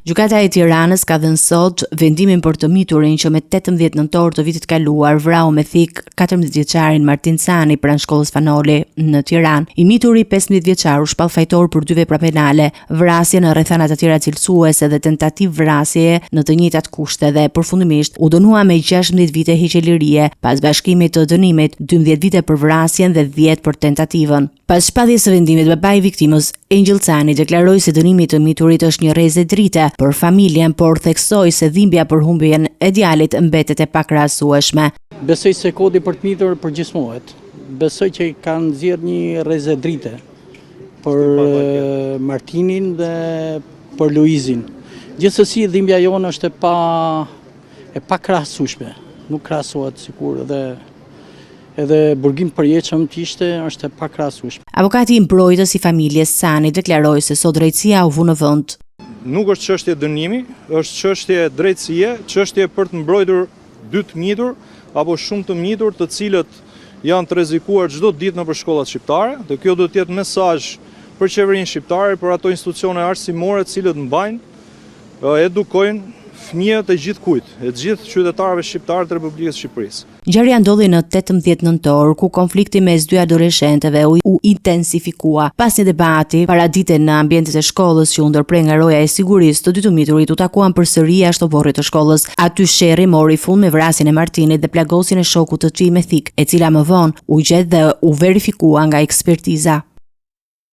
Gjykata e Tiranës ka dhënë sot vendimin për të miturin që me 18 nëntor të vitit kaluar vrau me thik 14 vjeçarin Martin Cani pranë shkollës Fanoli në Tiranë. I mituri 15 vjeçar u shpall fajtor për 2 vepra penale, vrasje në rrethana të tjera cilësuese dhe tentativë vrasje në të njëjtat kushte dhe përfundimisht u dënua me 16 vite hiqje lirie pas bashkimit të dënimit, 12 vite për vrasjen dhe 10 për tentativën. Pas shpalljes së vendimit, babai i viktimës, Angel Cani, deklaroi se dënimi i të miturit është një rrezë drite për familjen, por theksoi se dhimbja për humbjen e djalit mbetet e pakrahasueshme. Besoj se kodi për të mitur përgjithmohet. Besoj që kanë nxjerrë një rrezë drite për Martinin dhe për Luizin. Gjithsesi dhimbja jonë është e pakrahasueshme. Nuk krahasohet sikur edhe burgim përjetshëm ishte është e pakrahasueshme. Avokati i mbrojtës i familjes Cani deklaroi se sot drejtësia u vu në vend. Nuk është çështje dënimi, është çështje drejtësie, çështje për të mbrojtur 2 të mitur apo shumë të mitur, të cilët janë të rrezikuar çdo ditë nëpër shkollat shqiptare, dhe kjo duhet të jetë mesazh për qeverinë shqiptare, për ato institucione arsimore të cilët mbajnë, edukojnë fëmijët e gjithë kujt, e gjithë qytetarëve shqiptarë të Republikës së Shqipërisë. Ngjarja ndodhi në 18 nëntor, ku konflikti mes 2 adoleshentëve u intensifikua. Pas një debati paradite në ambientet e shkollës që u ndërprej nga roja e sigurisë, të dy të miturit u takuan përsëri jashtë oborrit të shkollës. Aty sherri mori fund me vrasjen e Martinit dhe plagosjen e shokut të tij me thik, e cila më vonë u gjet dhe u verifikua nga ekspertiza.